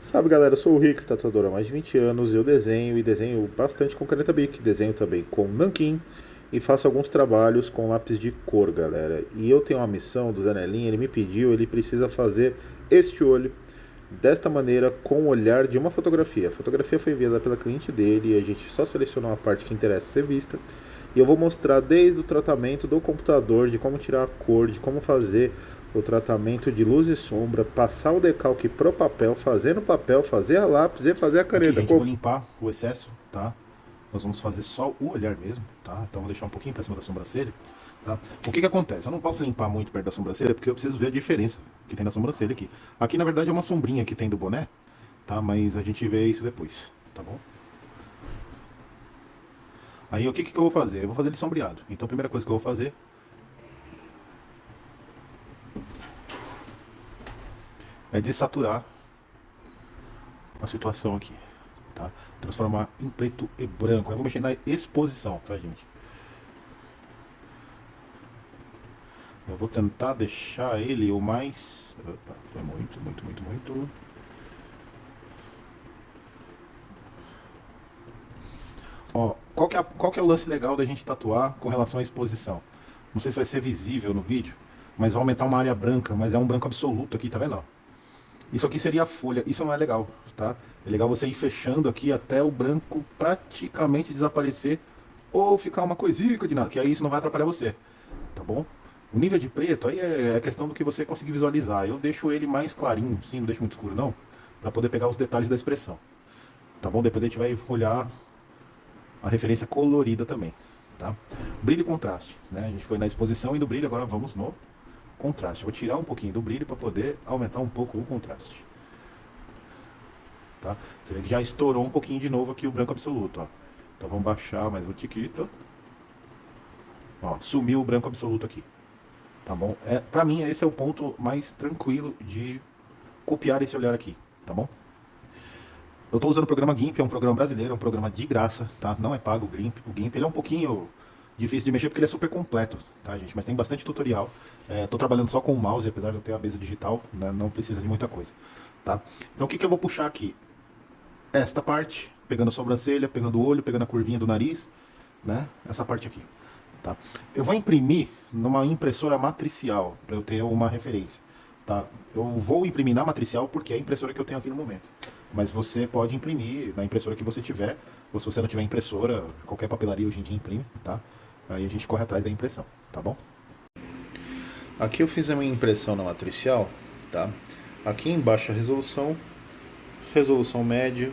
Salve galera, eu sou o Rick, tatuador há mais de 20 anos. Eu desenho bastante com caneta Bic, desenho também com nanquim e faço alguns trabalhos com lápis de cor, galera. E eu tenho uma missão do Zanelinha, ele me pediu, ele precisa fazer este olho desta maneira com o olhar de uma fotografia. A fotografia foi enviada pela cliente dele e a gente só selecionou a parte que interessa ser vista. E eu vou mostrar desde o tratamento do computador, de como tirar a cor, de como fazer o tratamento de luz e sombra, passar o decalque pro papel, fazer no papel, fazer a lápis e fazer a Aqui, caneta. gente, vou limpar o excesso, tá? Nós vamos fazer só o olhar mesmo, tá? Então vou deixar um pouquinho pra cima da sobrancelha, tá? O que que acontece? Eu não posso limpar muito perto da sobrancelha porque eu preciso ver a diferença que tem na sobrancelha aqui. Aqui, na verdade, é uma sombrinha que tem do boné, tá? Mas a gente vê isso depois, tá bom? Aí, o que que eu vou fazer? Eu vou fazer ele sombreado. Então, a primeira coisa que eu vou fazer é desaturar a situação aqui, tá? Transformar em preto e branco. Eu vou mexer na exposição, tá, gente? Eu vou tentar deixar ele o mais... Opa, foi muito, muito, muito, muito. Ó, qual que é o lance legal da gente tatuar com relação à exposição? Não sei se vai ser visível no vídeo, mas vai aumentar uma área branca, mas é um branco absoluto aqui, tá vendo? Ó? Isso aqui seria a folha, isso não é legal, tá? É legal você ir fechando aqui até o branco praticamente desaparecer ou ficar uma coisinha de nada, que aí isso não vai atrapalhar você, tá bom? O nível de preto aí é questão do que você conseguir visualizar. Eu deixo ele mais clarinho, sim, não deixo muito escuro não, para poder pegar os detalhes da expressão, tá bom? Depois a gente vai olhar a referência colorida também, tá? Brilho e contraste, né? A gente foi na exposição e no brilho, agora vamos no contraste. Vou tirar um pouquinho do brilho para poder aumentar um pouco o contraste, tá? Você vê que já estourou um pouquinho de novo aqui o branco absoluto, ó. Então vamos baixar mais um tiquito. Ó, sumiu o branco absoluto aqui, tá bom? Pra mim esse é o ponto mais tranquilo de copiar esse olhar aqui, tá bom? Eu estou usando o programa GIMP, é um programa brasileiro, é um programa de graça, tá? Não é pago o GIMP. O GIMP ele é um pouquinho difícil de mexer porque ele é super completo, tá, gente? Mas tem bastante tutorial. Estou trabalhando só com o mouse, apesar de eu ter a mesa digital, né? Não precisa de muita coisa, tá? Então o que que eu vou puxar aqui? Esta parte, pegando a sobrancelha, pegando o olho, pegando a curvinha do nariz, né? Essa parte aqui, tá? Eu vou imprimir numa impressora matricial, para eu ter uma referência, tá? Eu vou imprimir na matricial porque é a impressora que eu tenho aqui no momento. Mas você pode imprimir na impressora que você tiver, ou se você não tiver impressora, qualquer papelaria hoje em dia imprime, tá? Aí a gente corre atrás da impressão, tá bom? Aqui eu fiz a minha impressão na matricial, tá? Aqui em baixa resolução, resolução média,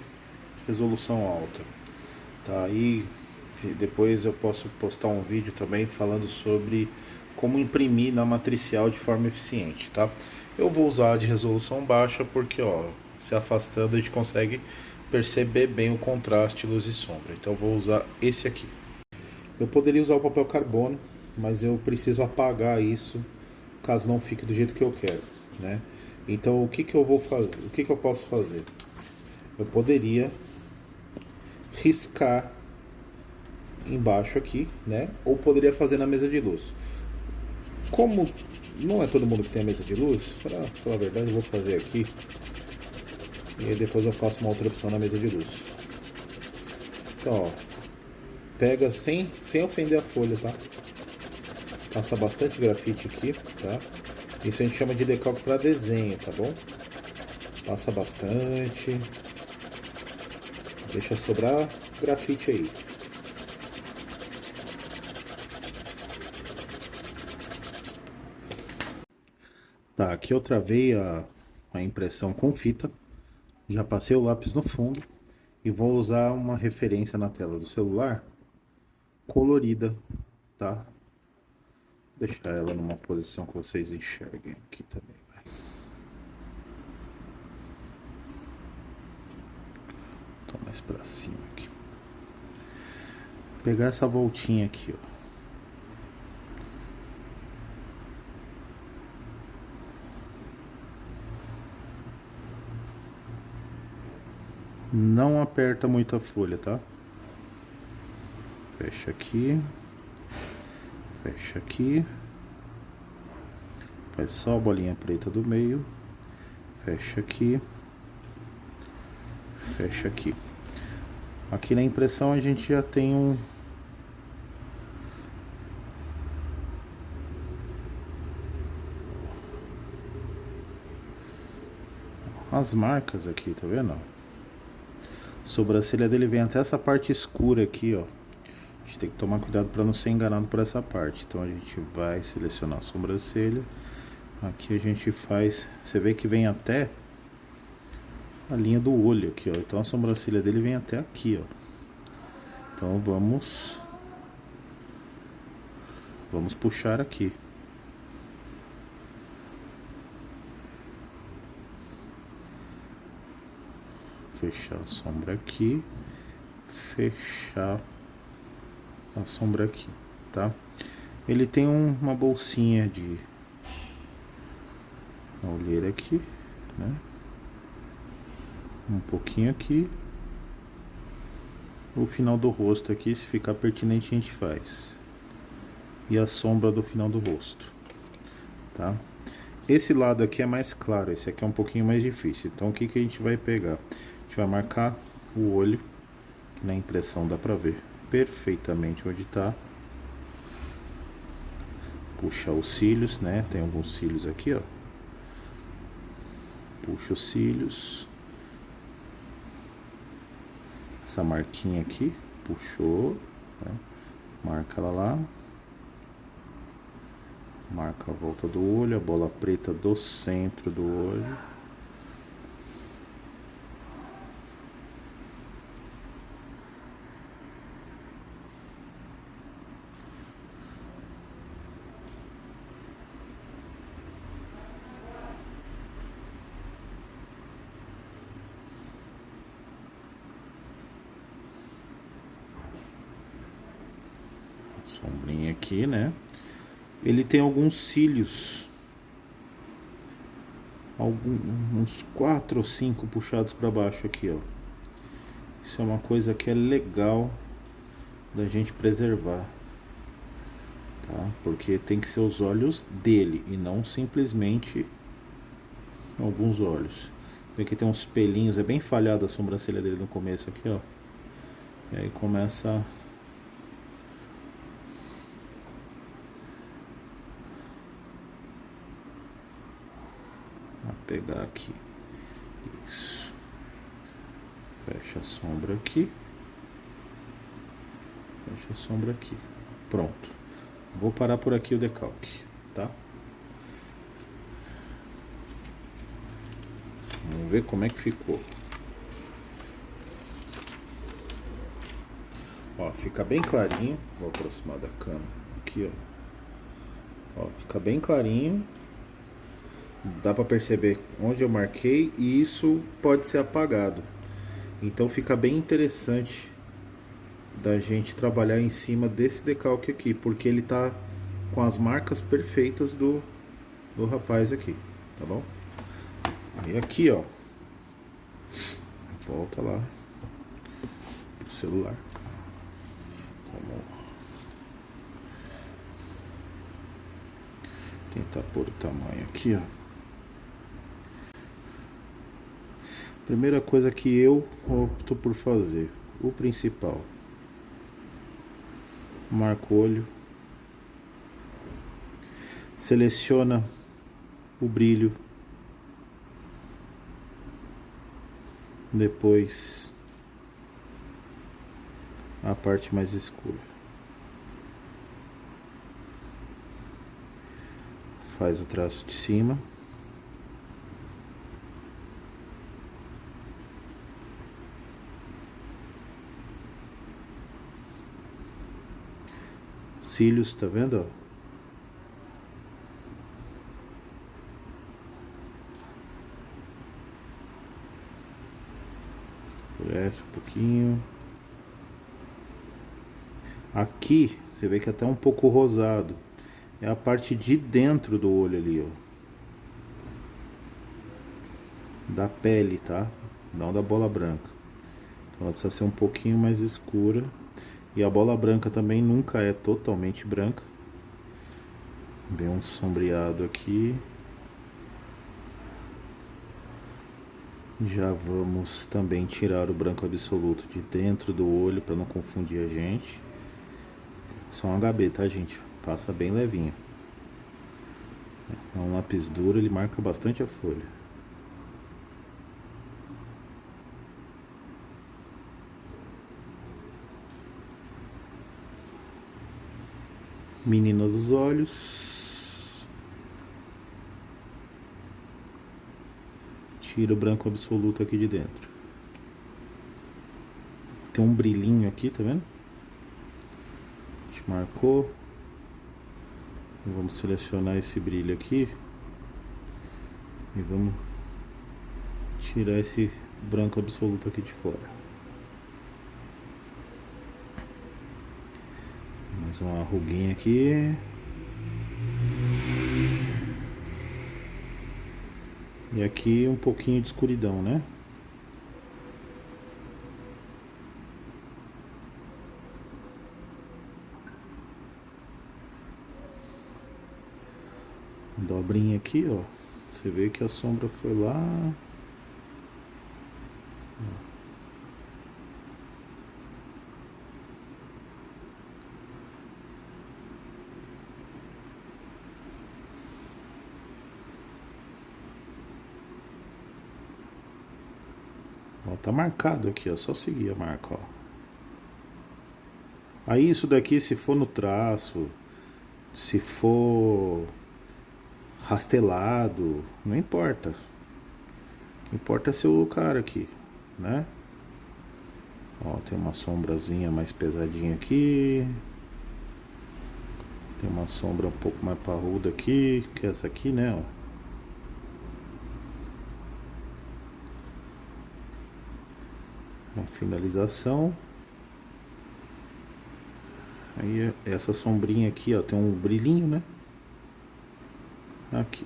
resolução alta, tá? E depois eu posso postar um vídeo também falando sobre como imprimir na matricial de forma eficiente, tá? Eu vou usar de resolução baixa porque, ó, se afastando a gente consegue perceber bem o contraste, luz e sombra. Então eu vou usar esse aqui. Eu poderia usar o papel carbono, mas eu preciso apagar isso caso não fique do jeito que eu quero, né? Então o que que eu vou fazer? O que que eu posso fazer? Eu poderia riscar embaixo aqui, né? Ou poderia fazer na mesa de luz. Como não é todo mundo que tem a mesa de luz, para falar a verdade, eu vou fazer aqui e aí depois eu faço uma outra opção na mesa de luz. Então, ó, pega sem ofender a folha, tá? Passa bastante grafite aqui, tá? Isso a gente chama de decalque para desenho, tá bom? Passa bastante, deixa sobrar grafite aí. Tá, aqui eu travei a impressão com fita, já passei o lápis no fundo e vou usar uma referência na tela do celular colorida, tá? Vou deixar ela numa posição que vocês enxerguem aqui também. Vai. Tô mais pra cima aqui. Vou pegar essa voltinha aqui, ó. Não aperta muito a folha, tá? Fecha aqui. Fecha aqui. Faz só a bolinha preta do meio. Fecha aqui. Fecha aqui. Aqui na impressão a gente já tem as marcas aqui, tá vendo? A sobrancelha dele vem até essa parte escura aqui, ó. A gente tem que tomar cuidado para não ser enganado por essa parte. Então a gente vai selecionar a sobrancelha. Aqui a gente faz, você vê que vem até a linha do olho aqui, ó. Então a sobrancelha dele vem até aqui, ó. Então vamos puxar aqui. Fechar a sombra aqui, fechar a sombra aqui, tá? Ele tem uma bolsinha de olheira aqui, né? Um pouquinho aqui. O final do rosto aqui, se ficar pertinente, a gente faz. E a sombra do final do rosto, tá? Esse lado aqui é mais claro, esse aqui é um pouquinho mais difícil. Então o que que a gente vai pegar? A gente vai marcar o olho, que na impressão dá pra ver perfeitamente onde tá. Puxar os cílios, né? Tem alguns cílios aqui, ó. Puxa os cílios. Essa marquinha aqui, puxou, né? Marca ela lá. Marca a volta do olho, a bola preta do centro do olho. Sombrinha aqui, né? Ele tem alguns cílios, uns 4 ou 5 puxados para baixo aqui, ó. Isso é uma coisa que é legal da gente preservar, tá? Porque tem que ser os olhos dele e não simplesmente alguns olhos. Aqui tem uns pelinhos, é bem falhada a sobrancelha dele no começo aqui, ó. E aí começa pegar aqui. Isso. Fecha a sombra aqui. Fecha a sombra aqui. Pronto. Vou parar por aqui o decalque, tá? Vamos ver como é que ficou. Ó, fica bem clarinho. Vou aproximar da câmera aqui, ó. Ó, fica bem clarinho. Dá para perceber onde eu marquei e isso pode ser apagado. Então fica bem interessante da gente trabalhar em cima desse decalque aqui, porque ele tá com as marcas perfeitas do rapaz aqui, tá bom? E aqui, ó, volta lá pro celular. Vamos tentar pôr o tamanho aqui, ó. Primeira coisa que eu opto por fazer, o principal, marca o olho, seleciona o brilho, depois a parte mais escura, faz o traço de cima. Cílios, tá vendo, ó? Escurece um pouquinho. Aqui, você vê que é até um pouco rosado. É a parte de dentro do olho ali, ó. Da pele, tá? Não da bola branca. Então ela precisa ser um pouquinho mais escura. E a bola branca também nunca é totalmente branca. Bem um sombreado aqui. Já vamos também tirar o branco absoluto de dentro do olho para não confundir a gente. Só um HB, tá, gente? Passa bem levinho. É um lápis duro, ele marca bastante a folha. Menina dos olhos. Tira o branco absoluto aqui de dentro. Tem um brilhinho aqui, tá vendo? A gente marcou. Vamos selecionar esse brilho aqui. E vamos tirar esse branco absoluto aqui de fora. Mais uma ruguinha aqui. E aqui um pouquinho de escuridão, né? Dobrinha aqui, ó. Você vê que a sombra foi lá. Ó, tá marcado aqui, ó. Só seguir a marca, ó. Aí isso daqui, se for no traço, se for rastelado, não importa. O que importa é ser o cara aqui, né? Ó, tem uma sombrazinha mais pesadinha aqui. Tem uma sombra um pouco mais parruda aqui, que é essa aqui, né? Ó. Uma finalização. Aí essa sombrinha aqui, ó, tem um brilhinho, né? Aqui.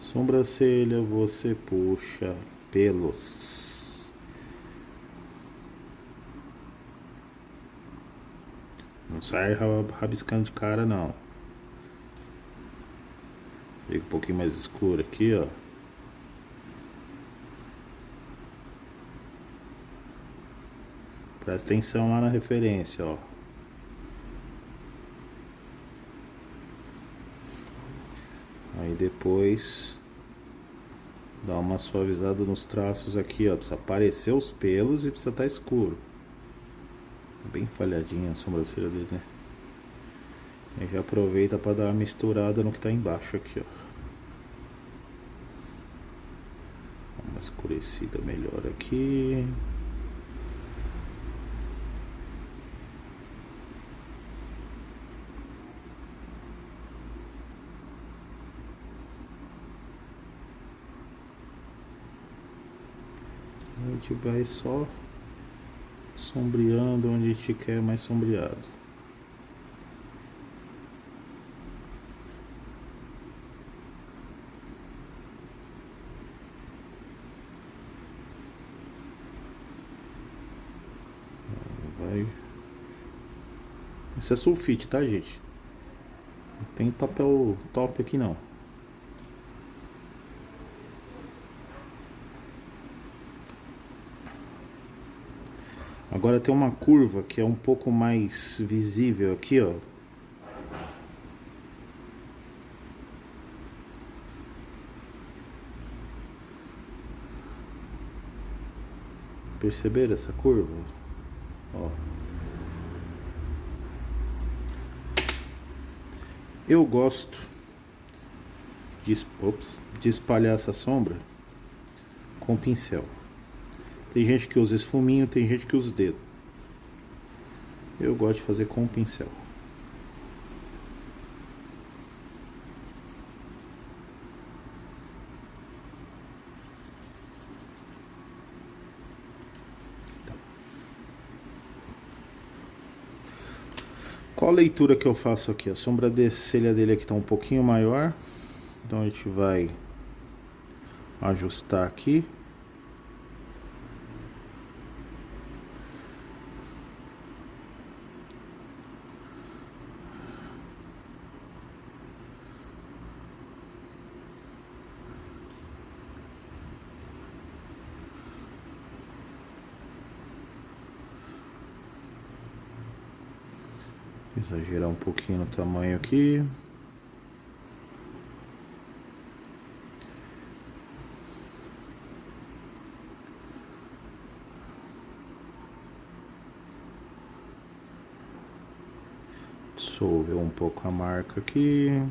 Sobrancelha, você puxa pelos. Não sai rabiscando de cara, não. Fica um pouquinho mais escuro aqui, ó. Presta atenção lá na referência, ó. Aí depois dá uma suavizada nos traços aqui, ó. Precisa aparecer os pelos e precisa estar escuro. Bem falhadinha a sobrancelha dele, né? E já aproveita para dar uma misturada no que tá embaixo aqui, ó. Dá uma escurecida melhor aqui. A gente vai só sombreando onde a gente quer mais sombreado. Vai. Isso é sulfite, tá, gente? Não tem papel top aqui não. Agora tem uma curva que é um pouco mais visível aqui, ó. Perceberam essa curva? Ó. Eu gosto de espalhar essa sombra com pincel. Tem gente que usa esfuminho, tem gente que usa o dedo. Eu gosto de fazer com o pincel. Tá. Qual a leitura que eu faço aqui? A sobrancelha dele aqui está um pouquinho maior. Então a gente vai ajustar aqui. Exagerar um pouquinho no tamanho aqui. Dissolver um pouco a marca aqui.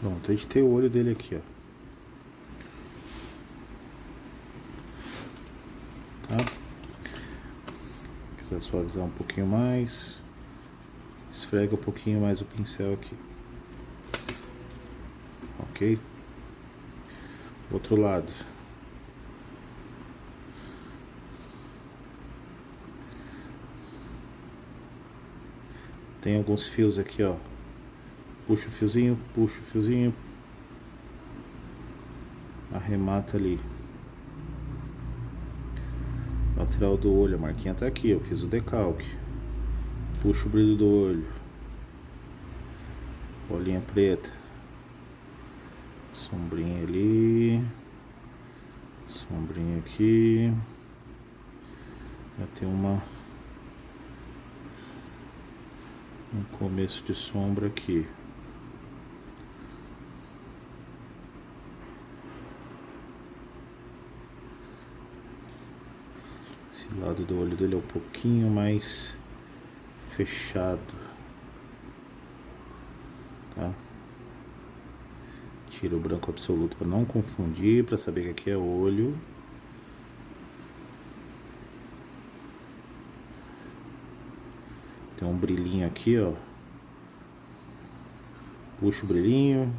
Pronto, a gente tem o olho dele aqui, ó. Tá? Quiser suavizar um pouquinho mais, esfrega um pouquinho mais o pincel aqui. Ok? Outro lado. Tem alguns fios aqui, ó. Puxa o fiozinho, arremata ali. Lateral do olho, a marquinha tá aqui, eu fiz o decalque. Puxa o brilho do olho. Bolinha preta. Sombrinha ali. Sombrinha aqui. Já tem um começo de sombra aqui. Esse lado do olho dele é um pouquinho mais fechado, tá? Tira o branco absoluto para não confundir, para saber que aqui é olho. Tem um brilhinho aqui, ó. Puxa o brilhinho.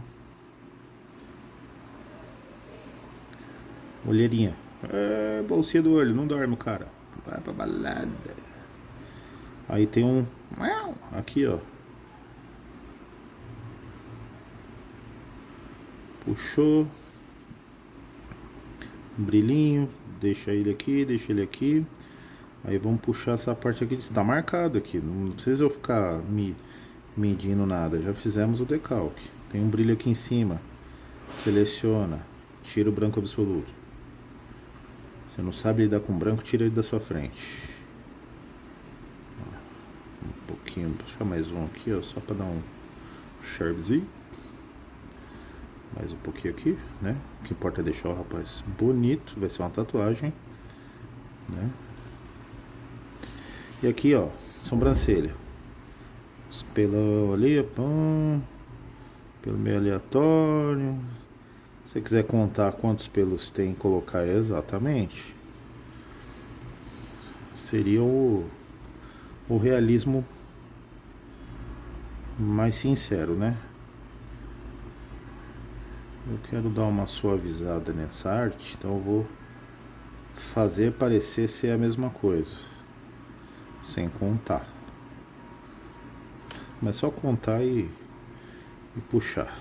Olheirinha. É, bolsinha do olho, não dorme, cara. Vai pra balada. Aí tem um... aqui, ó. Puxou. Brilhinho. Deixa ele aqui, deixa ele aqui. Aí vamos puxar essa parte aqui. Está marcado aqui. Não precisa eu ficar medindo nada. Já fizemos o decalque. Tem um brilho aqui em cima. Seleciona. Tira o branco absoluto. Você não sabe lidar com branco, tira ele da sua frente. Um pouquinho, vou puxar mais um aqui, ó, só para dar um charmezinho. Mais um pouquinho aqui, né? O que importa é deixar o rapaz bonito, vai ser uma tatuagem, né? E aqui, ó, sobrancelha. Os pelão ali, pão, pelo meio aleatório. Se você quiser contar quantos pelos tem, colocar exatamente, seria o realismo mais sincero, né? Eu quero dar uma suavizada nessa arte, então eu vou fazer parecer ser a mesma coisa, sem contar. Mas só contar e puxar.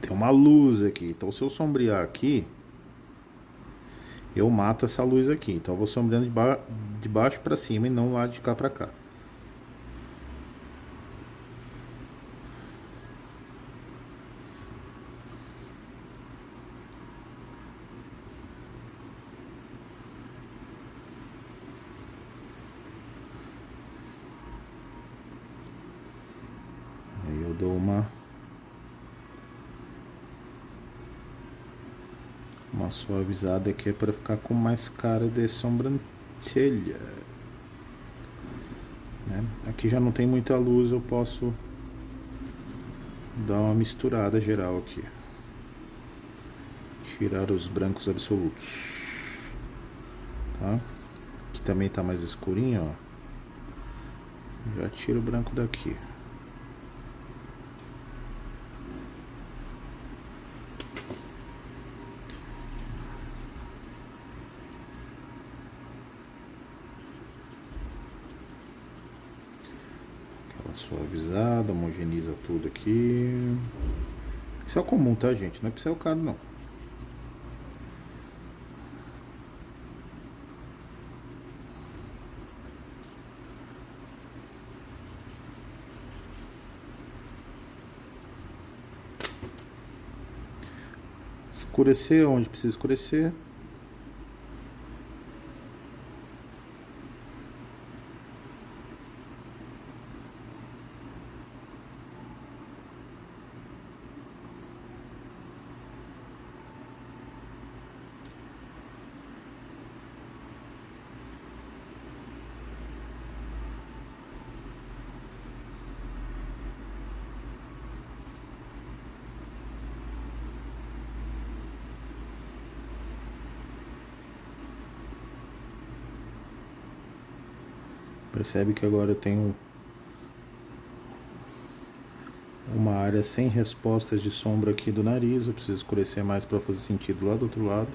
Tem uma luz aqui, então se eu sombrear aqui, eu mato essa luz aqui. Então eu vou sombreando de baixo para cima e não lá de cá para cá. Aí eu dou uma suavizada aqui para ficar com mais cara de sobrancelha, né? Aqui já não tem muita luz, eu posso dar uma misturada geral aqui, tirar os brancos absolutos, tá? Aqui também tá mais escurinho, ó. Já tiro o branco daqui. suavizada, homogeniza tudo aqui. Pincel comum, tá, gente? Não é pincel caro, não. Escurecer onde precisa escurecer. Percebe que agora eu tenho uma área sem respostas de sombra aqui do nariz. Eu preciso escurecer mais para fazer sentido lá do outro lado.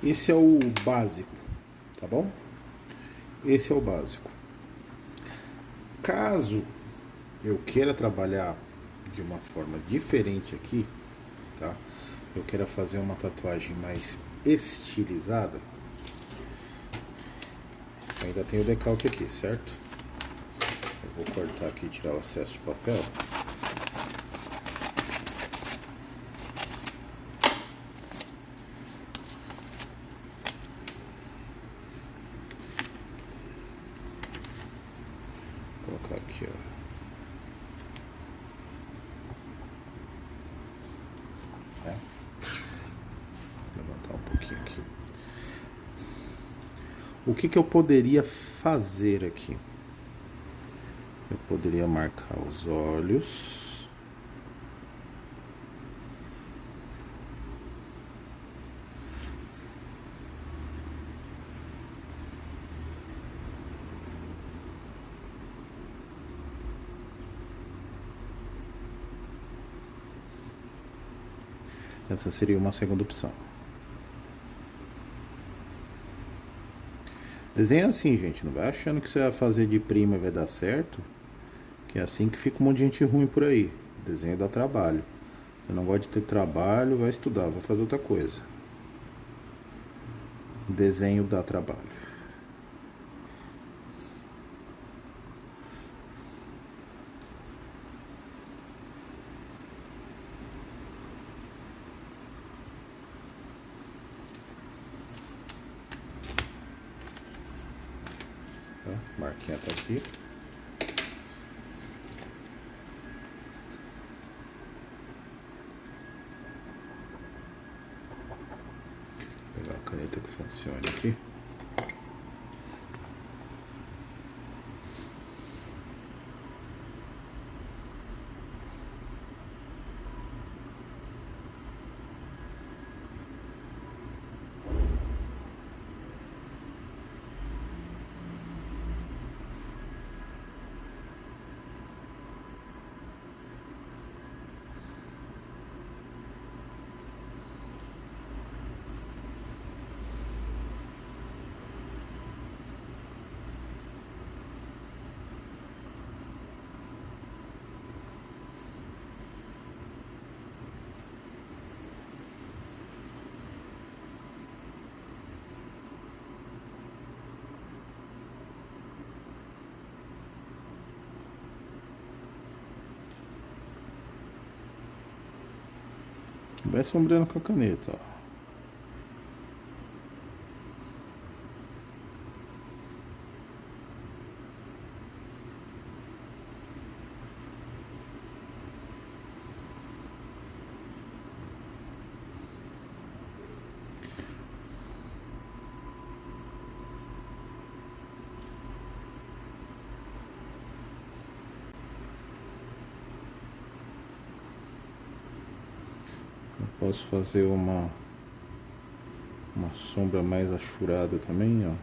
Esse é o básico, tá bom? Esse é o básico. Caso eu queira trabalhar de uma forma diferente aqui, tá? Eu queira fazer uma tatuagem mais estilizada. Ainda tem o decalque aqui, certo? Eu vou cortar aqui e tirar o excesso de papel. Vou colocar aqui, ó. Levantar um pouquinho aqui. O que eu poderia fazer aqui? Eu poderia marcar os olhos. Essa seria uma segunda opção. Desenha assim, gente. Não vai achando que você vai fazer de prima e vai dar certo. Que é assim que fica um monte de gente ruim por aí. Desenho dá trabalho. Você não gosta de ter trabalho, vai estudar, vai fazer outra coisa. Desenho dá trabalho. Tá? Marquinha tá aqui. Vou pegar a caneta que funcione aqui. Vai sombreando com a caneta, ó. Eu posso fazer uma sombra mais achurada também, ó.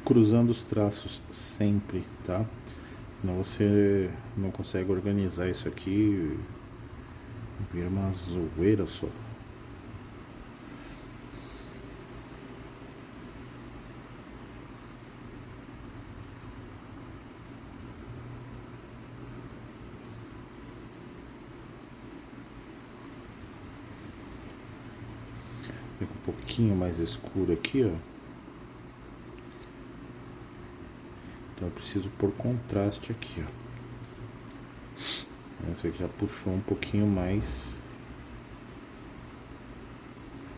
Cruzando os traços sempre, tá? Senão você não consegue organizar isso aqui, vira uma zoeira só. Fica um pouquinho mais escuro aqui, ó. Então eu preciso pôr contraste aqui, ó. Você vê que já puxou um pouquinho mais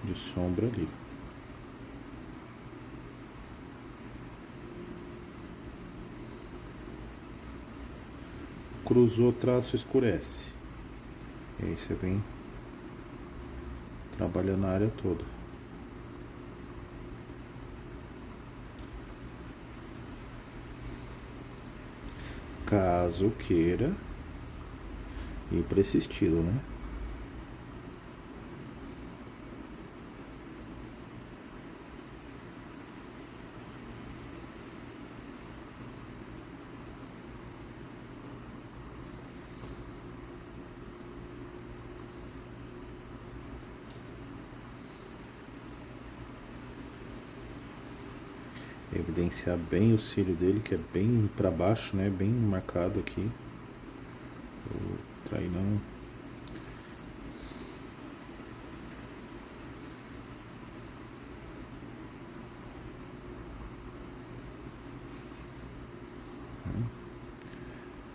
de sombra ali. Cruzou o traço, escurece. E aí você vem trabalhando a área toda. Caso queira ir para esse estilo, né? Evidenciar bem o cílio dele, que é bem para baixo, né? Bem marcado aqui. O trainão.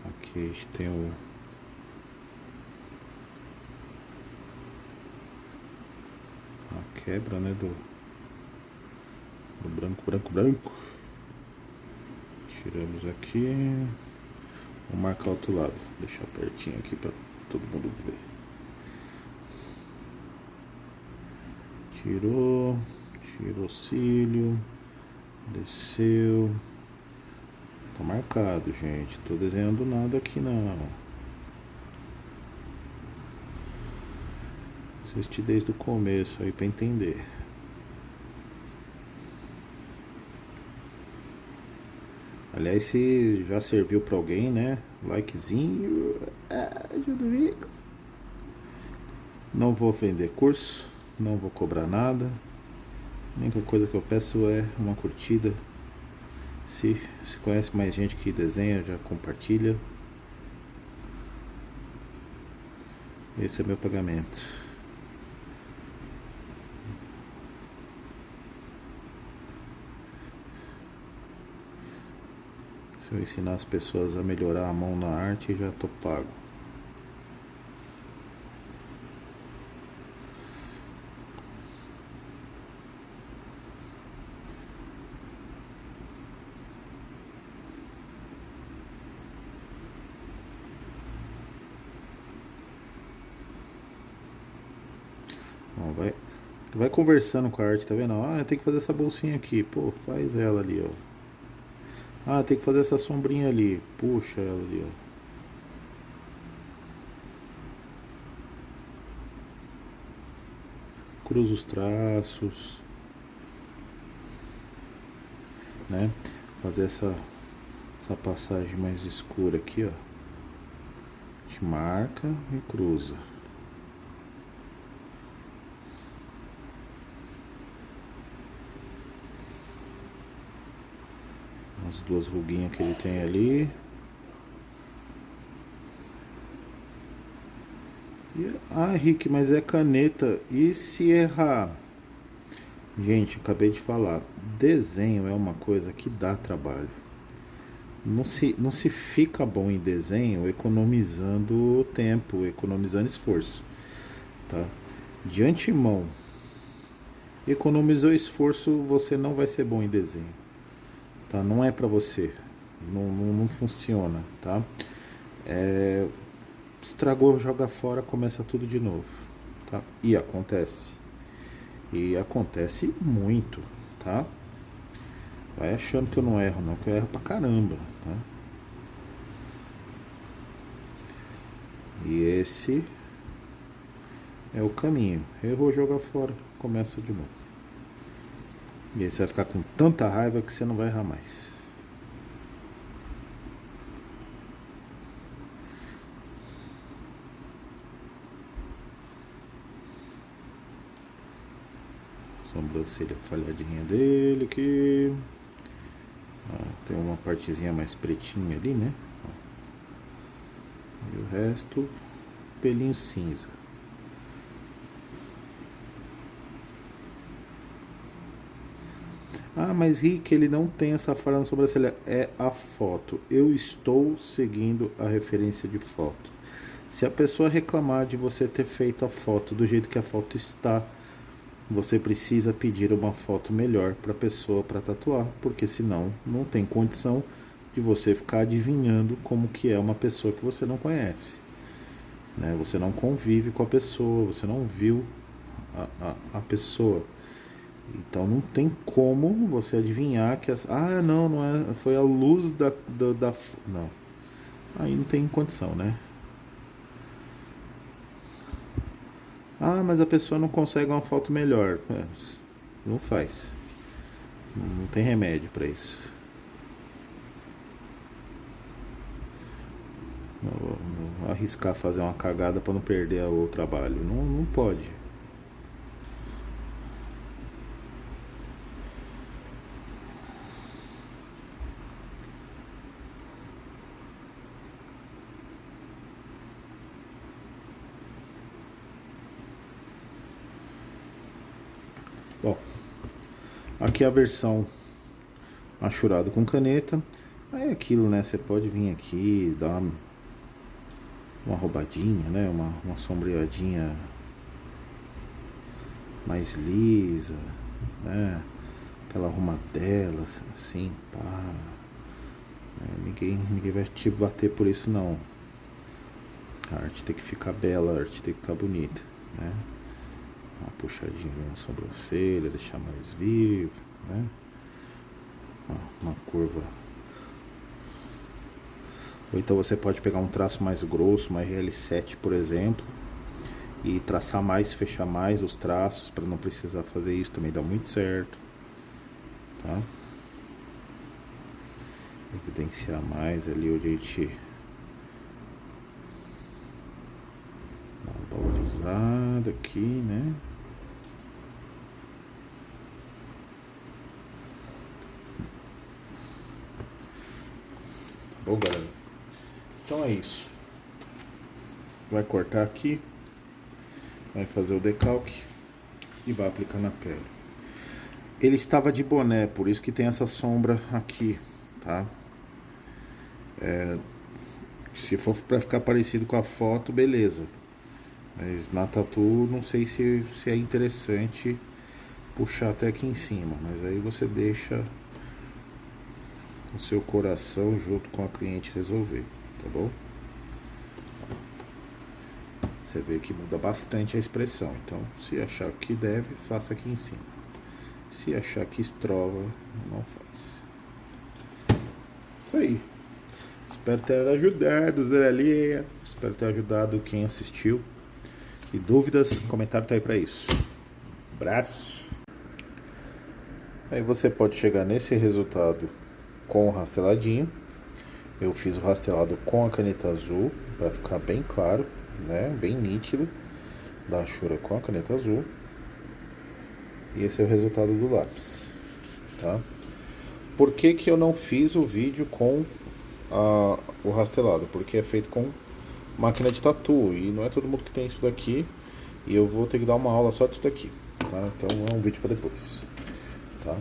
Aqui a gente tem a quebra, né? Do branco. Tiramos aqui. Vou marcar o outro lado. Deixar pertinho aqui para todo mundo ver. Tirou o cílio. Desceu. Tá marcado, gente. Tô desenhando nada aqui não. Assisti desde o começo aí para entender. Aliás, se já serviu para alguém, né? Likezinho. Ajuda o Mix. Não vou vender curso. não vou cobrar nada. A única coisa que eu peço é uma curtida. Se conhece mais gente que desenha, já compartilha. Esse é meu pagamento. Se eu ensinar as pessoas a melhorar a mão na arte, já tô pago. Ó, vai conversando com a arte, tá vendo? Ah, tem que fazer essa bolsinha aqui. Pô, faz ela ali, ó. Ah, tem que fazer essa sombrinha ali. Puxa ela ali, ó. Cruza os traços, né? Fazer essa passagem mais escura aqui, ó. A gente marca e cruza. As duas ruguinhas que ele tem ali. Ah, Rick, mas é caneta. E se errar? Gente, acabei de falar. Desenho é uma coisa que dá trabalho. Não se fica bom em desenho economizando tempo, economizando esforço, tá? De antemão, economizou esforço, você não vai ser bom em desenho, tá? Não é pra você. Não funciona, tá? Estragou, joga fora, começa tudo de novo, tá? E acontece muito, tá? Vai achando que eu não erro, não, que eu erro pra caramba, tá? E esse é o caminho. Errou, joga fora, começa de novo. E aí você vai ficar com tanta raiva que você não vai errar mais. Sobrancelha falhadinha dele aqui. Tem uma partezinha mais pretinha ali, né? E o resto, pelinho cinza. Ah, mas Rick, ele não tem essa falha na sobrancelha. É a foto. Eu estou seguindo a referência de foto. Se a pessoa reclamar de você ter feito a foto do jeito que a foto está, você precisa pedir uma foto melhor para a pessoa para tatuar, porque senão não tem condição de você ficar adivinhando como que é uma pessoa que você não conhece, né? Você não convive com a pessoa, você não viu a pessoa, então não tem como você adivinhar que não é, foi a luz não, aí não tem condição, né? Ah, mas a pessoa não consegue uma foto melhor. Não faz. Não tem remédio para isso. Não vou arriscar fazer uma cagada para não perder o trabalho. Não pode. Bom, aqui é a versão achurado com caneta. Aí é aquilo, né? Você pode vir aqui, dar uma roubadinha, né? Uma sombreadinha mais lisa, né? Aquela arrumadela, assim, pá. Ninguém vai te bater por isso, não. A arte tem que ficar bela, a arte tem que ficar bonita, né? Uma puxadinha na sobrancelha, deixar mais vivo, né? Uma curva. Ou então você pode pegar um traço mais grosso, uma RL7, por exemplo, e traçar mais, fechar mais os traços para não precisar fazer isso, também dá muito certo, tá? Evidenciar mais ali onde a gente dá uma valorizada aqui, né? bom, galera? Então é isso. Vai cortar aqui, vai fazer o decalque e vai aplicar na pele. Ele estava de boné, por isso que tem essa sombra aqui, tá? Se for para ficar parecido com a foto, beleza. Mas na tatu, não sei se é interessante puxar até aqui em cima. Mas aí você deixa o seu coração junto com a cliente resolver, tá bom? Você vê que muda bastante a expressão. Então, se achar que deve, faça aqui em cima. Se achar que estrova, não faz. Isso aí. Espero ter ajudado, Zé Linha. Espero ter ajudado quem assistiu. E dúvidas, comentário tá aí pra isso. Abraço. Aí você pode chegar nesse resultado com o rasteladinho. Eu fiz o rastelado com a caneta azul, para ficar bem claro, né? Bem nítido. Da Ashura com a caneta azul. E esse é o resultado do lápis, tá? Por que que eu não fiz o vídeo com o rastelado? Porque é feito com máquina de tatu e não é todo mundo que tem isso daqui. E eu vou ter que dar uma aula só disso daqui, tá? Então é um vídeo para depois, tá?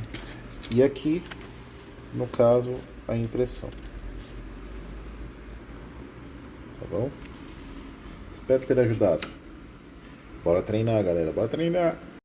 E aqui, no caso, a impressão. Tá bom? Espero ter ajudado. Bora treinar, galera. Bora treinar.